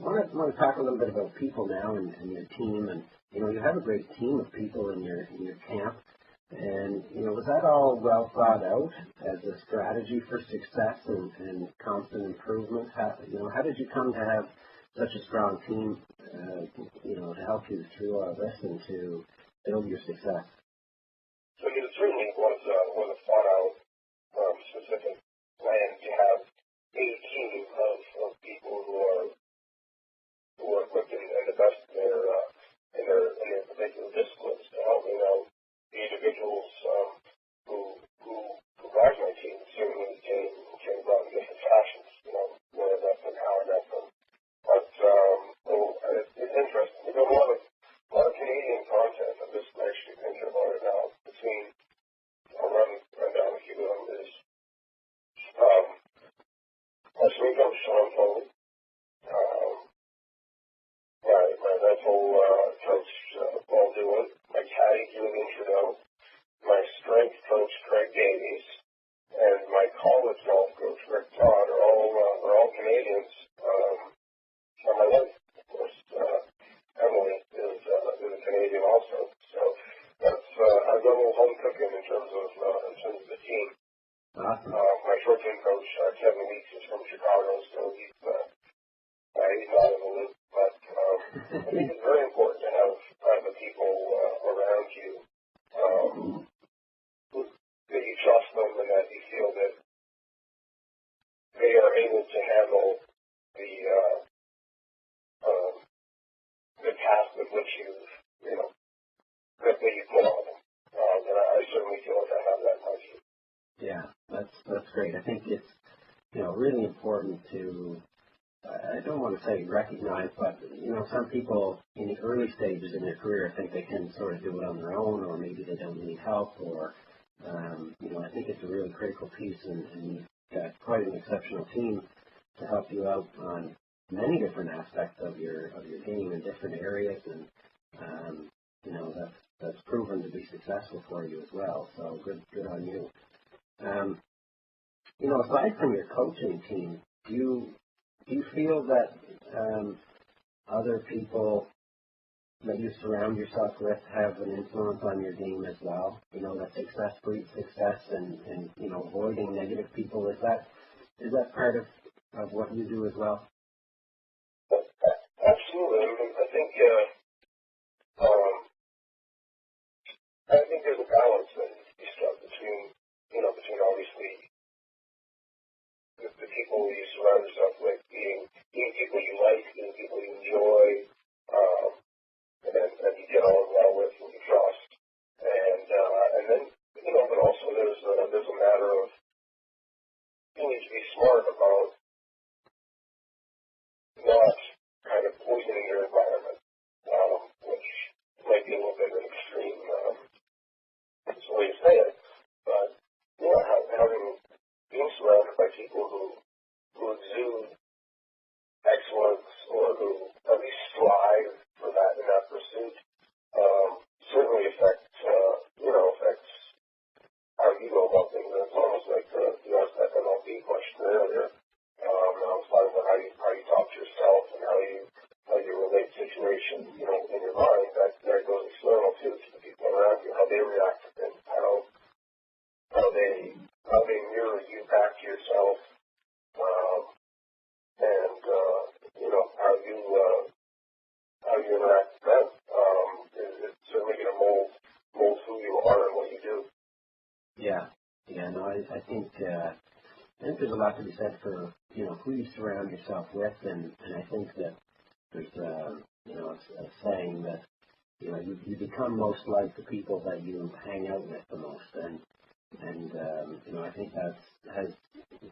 want to talk a little bit about people now and your team, and you have a great team of people in your camp, and was that all well thought out as a strategy for success and constant improvement? How did you come to have such a strong team, to help you through all this and to build your success? So it certainly was a thought out specific plan to have a team of people who are equipped and the best in their particular disciplines to help me out. The individuals who comprise my team certainly came about in different fashions, where I got them, how I got them. But it's interesting. We've got a lot of Canadian content. I'm just actually thinking about it now. Between I'll run down a few of them. Is my swing coach Sean Foley, my rental coach Paul Dewey, my caddy Julian Trudeau, my strength coach Craig Davies, and my college golf coach Rick Todd are all Canadians. On my left, of course, Emily is a Canadian also. So that's I've got a little home cooking in terms of the team. Awesome. My short-term coach Kevin Weeks is from Chicago, so he's not in the loop. But I think it's very important to have the people around you that you trust them and that you feel that they are able to handle the task with which that you put on them. And I certainly feel like I have that in my team. Yeah, that's great. I think it's really important to, I don't want to say recognize, but some people in the early stages in their career think they can sort of do it on their own, or maybe they don't need help, or I think it's a really critical piece, and you've got quite an exceptional team to help you out on many different aspects of your game in different areas, and that's proven to be successful for you as well. So good on you. Aside from your coaching team, do you feel that other people that you surround yourself with have an influence on your game as well? That success breeds success, and avoiding negative people, is that part of what you do as well? Absolutely. I think there's a balance that needs to be struck between obviously the people you surround yourself with being people you like, being people you enjoy, and you get on well with and you trust. And then, but also there's a matter of you need to be smart about not kind of poisoning your environment, which might be a little bit of an extreme it's the way to say it, but being surrounded by people who exude excellence or who at least strive for that in that pursuit certainly affects how you go about things. And it's almost like you asked that MLB question earlier. I was talking about how you talk to yourself and how you relate situations, in your mind. That goes external to the people around you, how they react to things, how they mirror you back to yourself, and how you interact with them. It's certainly going to mold who you are and what you do. Yeah. No, I think there's a lot to be said for who you surround yourself with, and I think that there's a saying that you become most like the people that you hang out with the most, and I think that has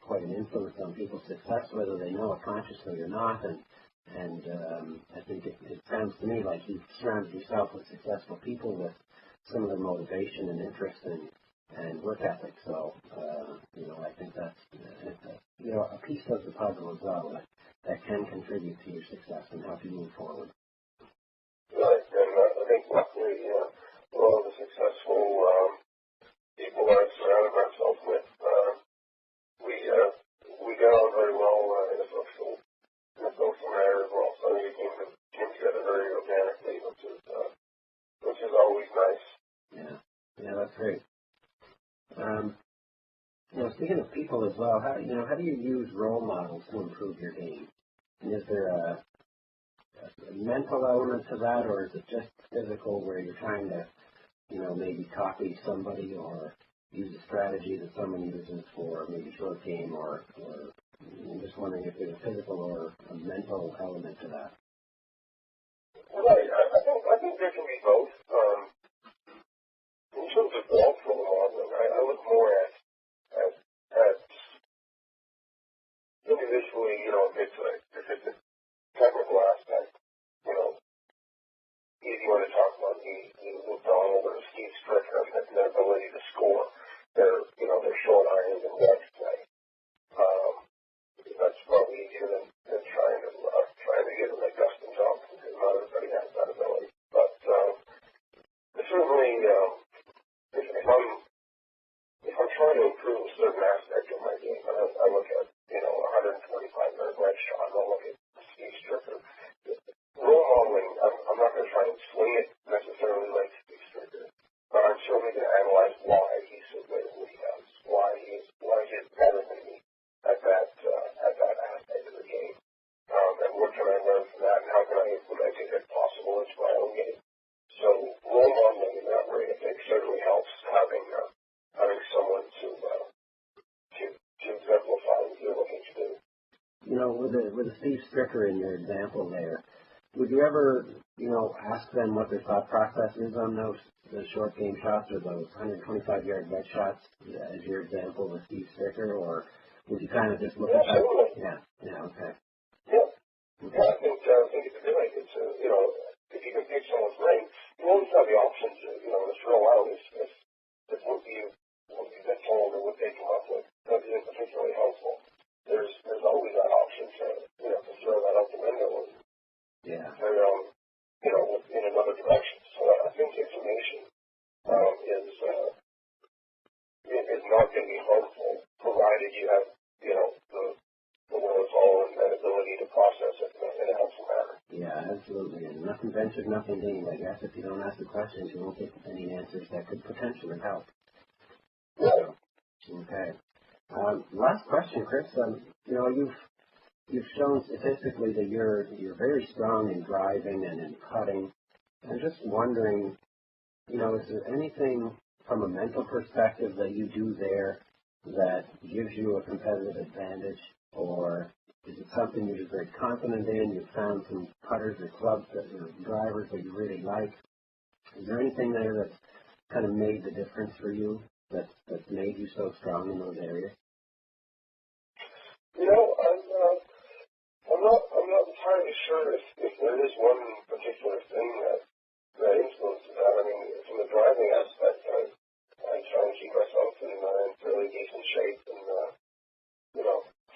quite an influence on people's success, whether they know it consciously or not, and I think it sounds to me like you've surrounded yourself with successful people with similar motivation and interest and work ethic. So I think that's a piece of the puzzle as well that can contribute to your success and help you move forward. Right, and I think luckily a lot of the successful people I've surrounded myself with, we get on very well in a social manner as well. you came together very organically, which is always nice. Yeah, that's great. Speaking of people as well, how do you use role models to improve your game? And is there a mental element to that, or is it just physical, where you're trying to, maybe copy somebody or use a strategy that someone uses for maybe short game, or I'm just wondering if there's a physical or a mental element to that. Right. I think there can be both. In terms of golf role modeling, I look more at individually, if it's a technical aspect, if you want to talk about the McDonald or Steve Stricker and their ability to score, their short irons and wedge play. That's probably easier than trying to get it like Dustin Johnson, because not everybody has that ability. But certainly, if I'm trying to improve a certain aspect of my game, I look at 125-yard wedge shot. I'll look at Steve Stricker. Role modeling, I'm not going to try and swing it necessarily like Steve Stricker, but I'm certainly going to analyze why he's so good at what he does, why he is better than me at that aspect of the game, and what can I learn from that, and how can I implement it if possible into my own game. So role modeling in that way, I think, certainly helps having someone to exemplify what you're looking to do. With the Steve Stricker in your example there, would you ever, ask them what their thought process is on those short game shots or those 125-yard wedge shots as your example with Steve Stricker, or would you kind of just look at that? Yeah, okay. Yeah. Okay. Yeah, I think it's a good idea to, if you can pick someone's brain, you always have the option to, to throw out if what you've been told or what they come up with that isn't particularly helpful. There's always that option to throw that out the window and in another direction. So I think information is not going to be harmful, provided you have the wherewithal and ability to process it in a helpful manner. Yeah, absolutely. And nothing ventured, nothing gained. I guess if you don't ask the questions, you won't get any answers that could potentially help. Right. So, okay. Last question, Chris. You've shown statistically that you're very strong in driving and in putting. I'm just wondering, is there anything from a mental perspective that you do there that gives you a competitive advantage, or is it something you're just very confident in? You've found some putters or clubs or drivers that you really like. Is there anything there that's kind of made the difference for you, that's made you so strong in those areas? I'm not entirely sure if there is one particular thing that influences that. I mean, from the driving aspect, I try and keep myself in fairly decent shape and,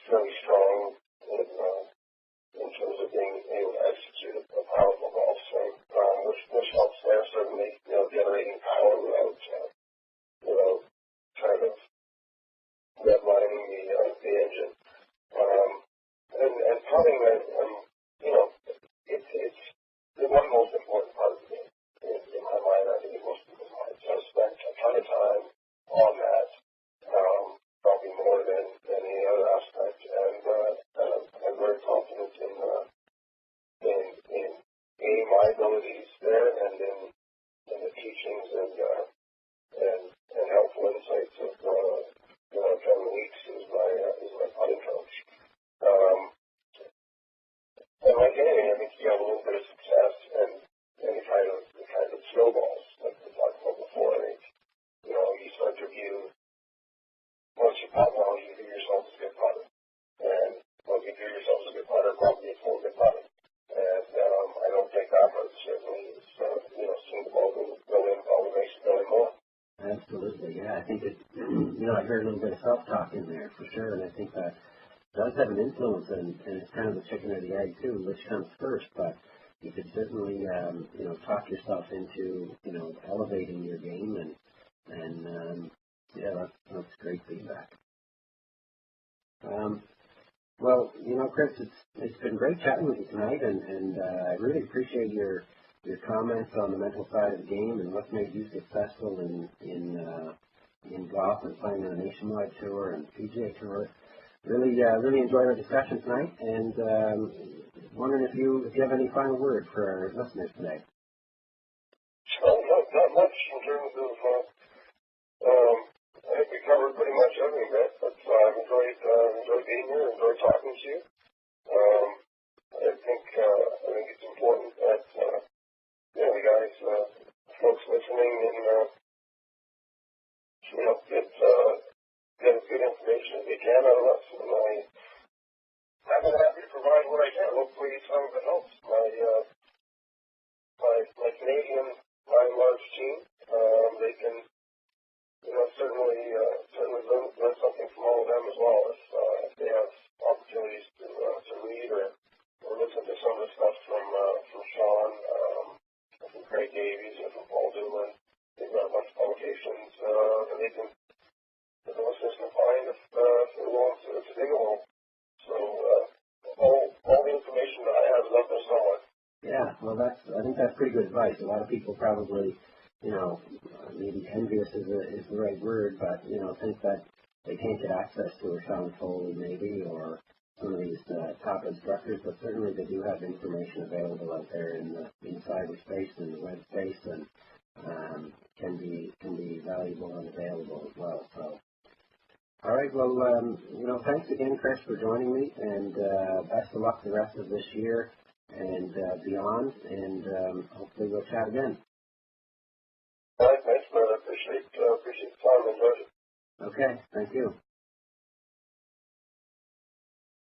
fairly strong in terms of being able to execute a powerful golf swing, which helps there, certainly, generating power without kind of redlining the engine. And putting, it's the one most important part of the game in my mind. I think in most people's minds. So I spent a ton of time on that, probably more than any other aspect, and I'm very confident in my abilities there, and in the teachings and helpful insights of Kevin Weeks, who's my putting coach. And like anything, I think you have a little bit of success and it kind of snowballs, like we talked about before. I think, you start to view, once you putt well, you view yourself as a good putter. And once you view yourself as a good putter, probably it's more good putting. And I don't think that hurts, certainly, is, seeing the ball go in, probably makes it going more. Absolutely, yeah. I think I heard a little bit of self-talk in there for sure, and I think that does have an influence, and it's kind of the chicken or the egg too, which comes first, but you could certainly, talk yourself into, elevating your game, and that's great feedback. Well, Chris, it's been great chatting with you tonight, and I really appreciate your comments on the mental side of the game and what made you successful in golf and playing on a nationwide tour and PGA tour. Really enjoyed our discussion tonight, and wondering if you have any final word for our listeners today. Well, not much in terms of, I think we covered pretty much everything, but I've enjoyed being here, enjoyed talking to you. I think it's important that, the guys, folks listening and, get as good information as they can out of us, and I've been happy to provide what I can. Hopefully some of it helps. My Canadian large team, they can, certainly learn something from all of them as well if they have opportunities to read or listen to some of the stuff from Sean, from Craig Davies, and from Paul Doolin. They've got a bunch of publications that they can, the listeners can find if they're willing to dig a hole. So all the information that I have is out there somewhere. Yeah, well, I think that's pretty good advice. A lot of people probably, maybe envious is the right word, but think that they can't get access to a Sean Foley maybe or some of these top instructors, but certainly they do have information available out there in the cyberspace and the web space, and can be valuable and available as well. So. All right. Well, thanks again, Chris, for joining me, and best of luck the rest of this year and beyond. And hopefully we'll chat again. All right. Thanks, brother. Appreciate the time and enjoy it. Okay. Thank you.